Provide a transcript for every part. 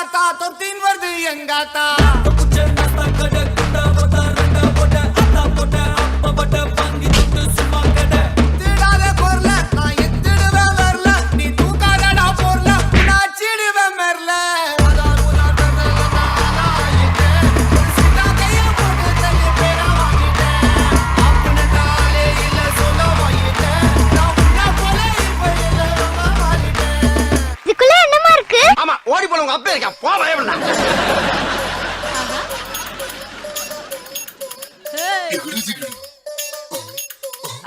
தாத்தா தொத்தின் வருது எங்காத்தா ஓடி போன உங்க அப்பா இருக்கா போ பயப்படா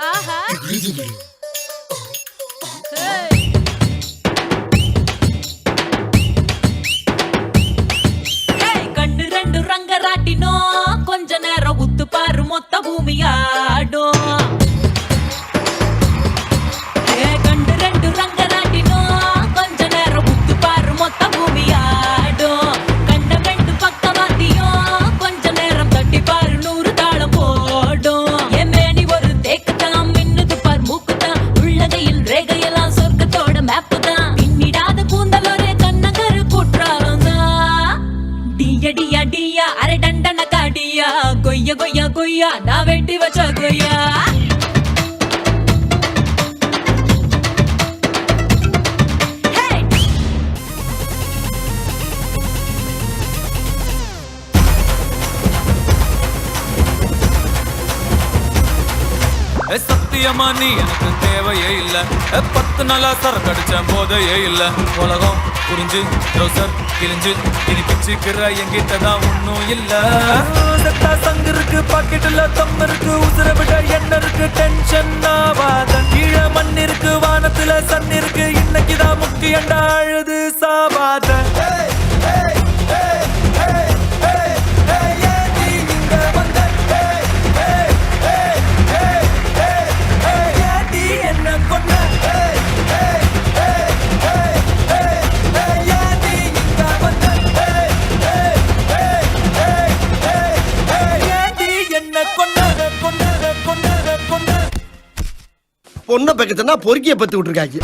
ஆஹா கண்டு ரெண்டு ரங்கராட்டினோ கொஞ்ச நேரம் உத்து பாரு மொத்த பூமியாடும் கண்டு ரெண்டு ரங்கராட்டினோ கொஞ்ச நேரம் உத்து பாரு மொத்த பூமியாடும் கண்ட ரெண்டு பக்கவாத்தியும் கொஞ்ச நேரம் தட்டி பாரு 100 தாளம் போடும் என் மேனி ஒரு தேக்குதான் மின்னுது பார் மூக்குதான் உள்ளதையில் ரேகையெல்லாம் சொர்க்கத்தோட மேப்பு தான் பின்னிடாத கூந்தல் ஒரே கண்ணங்கரு குற்றாலம் தான் டியா டியா டியா அரை டண்டன காடியா கொய்யா கொய்யா கொய்யா நான் வெட்டி வச்ச கொய்யா சத்தியமா நீ எனக்கு தேவையே இல்ல 10 நாளா சரக்கடிச்ச போதையே இல்ல உலகம் புரிஞ்சு ரோசர் கிழிஞ்சு இனி பிச்சுக்கிற எங்கிட்டதான் ஒன்னும் இல்ல செத்தா சங்கு இருக்கு பாக்கெட்டுல தம் இருக்கு உசுர விட என்ன இருக்கு டென்ஷன் ஆவாத கீழே மண் இருக்கு வானத்துல சன் இருக்கு இன்னைக்குதான் முக்கியண்டா அழுது சாவாத பொண்ணை பக்கத்துனா பொறுக்கிய பத்து விட்டுருக்காங்க